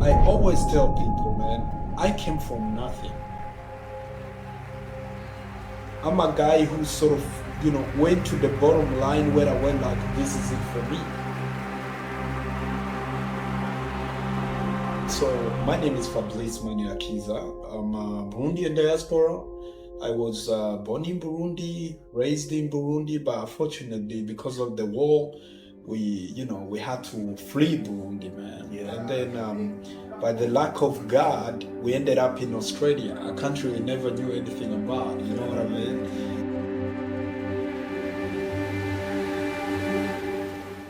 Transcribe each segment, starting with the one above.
I always tell people, man, I came from nothing. I'm a guy who sort of, went to the bottom line where I went like, this is it for me. So my name is Fablice Manirakiza. I'm a Burundian diaspora. I was born in Burundi, raised in Burundi, but unfortunately, because of the war, we had to flee Burundi, man. Yeah. And then by the lack of God, we ended up in Australia, a country we never knew anything about, you know what I mean?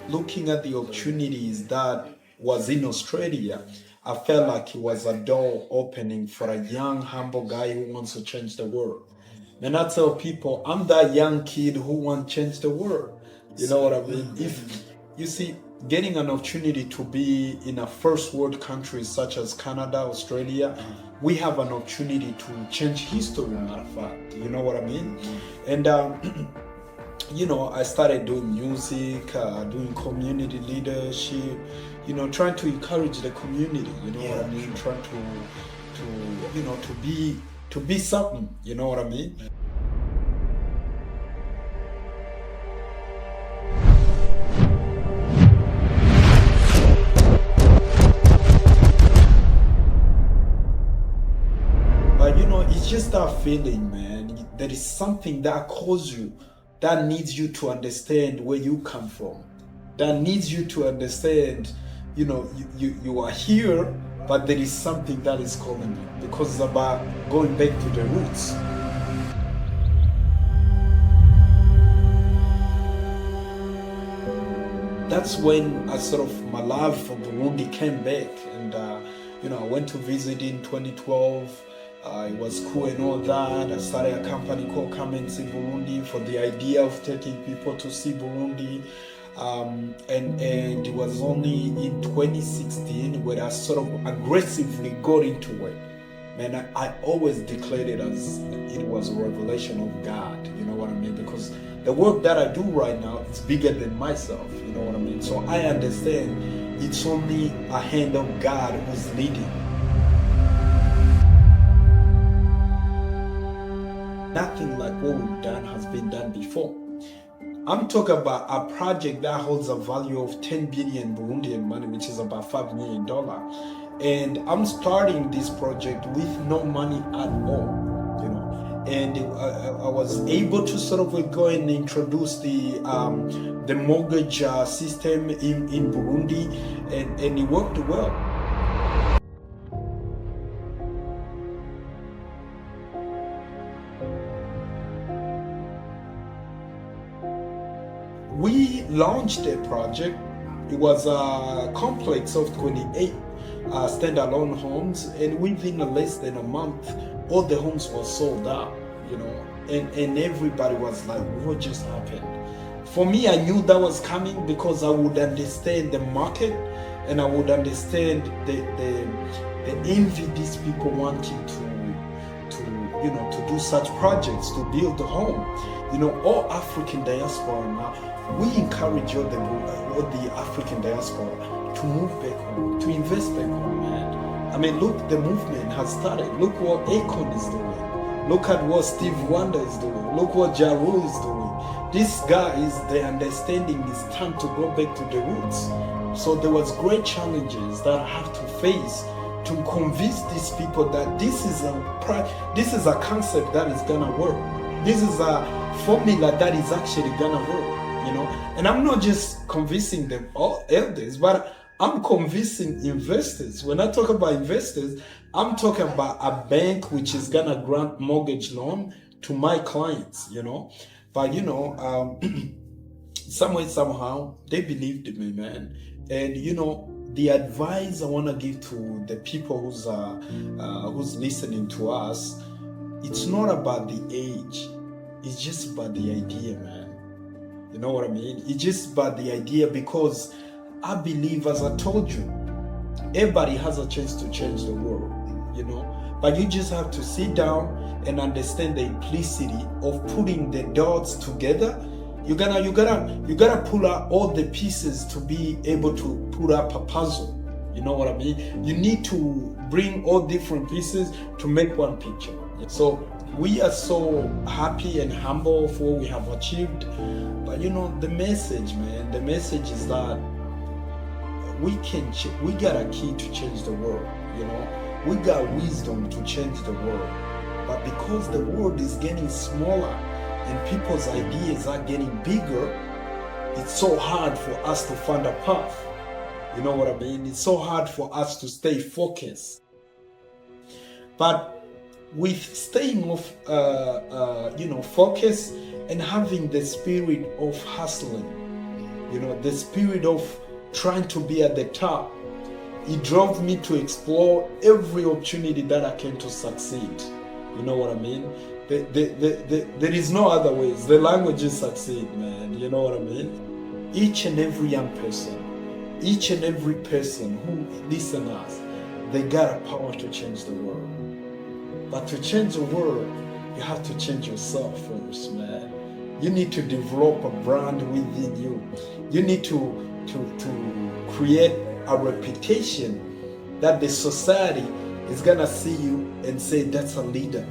Looking at the opportunities that was in Australia, I felt like it was a door opening for a young, humble guy who wants to change the world. And I tell people, I'm that young kid who wants to change the world. You know what I mean? If you see, getting an opportunity to be in a first world country such as Canada, Australia, we have an opportunity to change history, matter of fact. You know what I mean? And I started doing music, doing community leadership, trying to encourage the community, what I mean? Trying to be something, you know what I mean? But it's just that feeling, man. There is something that calls you, that needs you to understand where you come from, that needs you to understand, you are here, but there is something that is calling you, because it's about going back to the roots. That's when my love for Burundi came back, and I went to visit in 2012. It was cool and all that. I started a company called Come and See Burundi for the idea of taking people to see Burundi. And it was only in 2016 where I sort of aggressively got into it. Man, I always declared it as it was a revelation of God, you know what I mean? Because the work that I do right now is bigger than myself, you know what I mean? So I understand it's only a hand of God who's leading. Nothing like what we've done has been done before. I'm talking about a project that holds a value of 10 billion Burundian money, which is about $5 million. And I'm starting this project with no money at all, And I was able to sort of go and introduce the mortgage system in Burundi, and it worked well. We launched a project. It was a complex of 28 standalone homes, and within less than a month, all the homes were sold out, and everybody was like, what just happened? For me, I knew that was coming because I would understand the market, and I would understand the envy these people wanting to do such projects, to build a home. All African diaspora now, we encourage all the African diaspora to move back home, to invest back home, man. I mean, look, the movement has started. Look what Akon is doing. Look at what Steve Wonder is doing. Look what Ja Rule is doing. These guys, the understanding is time to go back to the roots. So there was great challenges that I have to face to convince these people that this is a concept that is gonna work. This is a formula that is actually gonna work, And I'm not just convincing them all elders, but I'm convincing investors. When I talk about investors, I'm talking about a bank which is gonna grant mortgage loan to my clients, But some way, somehow, they believed in me, man. And the advice I want to give to the people who's listening to us, it's not about the age, it's just about the idea, man. You know what I mean? It's just about the idea, because I believe, as I told you, everybody has a chance to change the world, But you just have to sit down and understand the implicity of putting the dots together. You gotta pull out all the pieces to be able to put up a puzzle, You know what I mean? You need to bring all different pieces to make one picture. So we are so happy and humble for what we have achieved. But you know, the message, man, the message is that we got a key to change the world, you know? We got wisdom to change the world. But because the world is getting smaller and people's ideas are getting bigger, it's so hard for us to find a path. You know what I mean? It's so hard for us to stay focused. But with staying off, focus and having the spirit of hustling, you know, the spirit of trying to be at the top, it drove me to explore every opportunity that I can to succeed. You know what I mean? There is no other ways. The languages succeed, man. You know what I mean? Each and every young person, each and every person who listens us, they got a power to change the world. But to change the world, you have to change yourself first, man. You need to develop a brand within you. You need to create a reputation that the society is gonna see you and say that's a leader.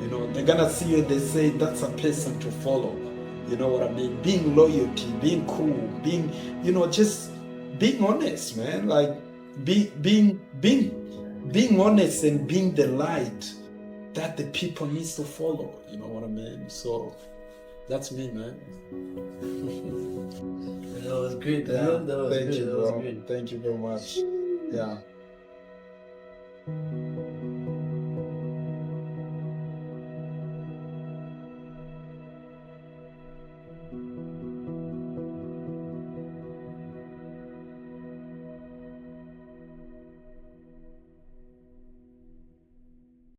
You know, they're gonna see you and they say that's a person to follow. You know what I mean? Being loyalty, being cool, being, you know, just being honest, man. Like being honest and being the light that the people needs to follow. You know what I mean? So that's me, man. That was great. Yeah. That was Thank good. you, That was bro. great. Thank you very much. Yeah.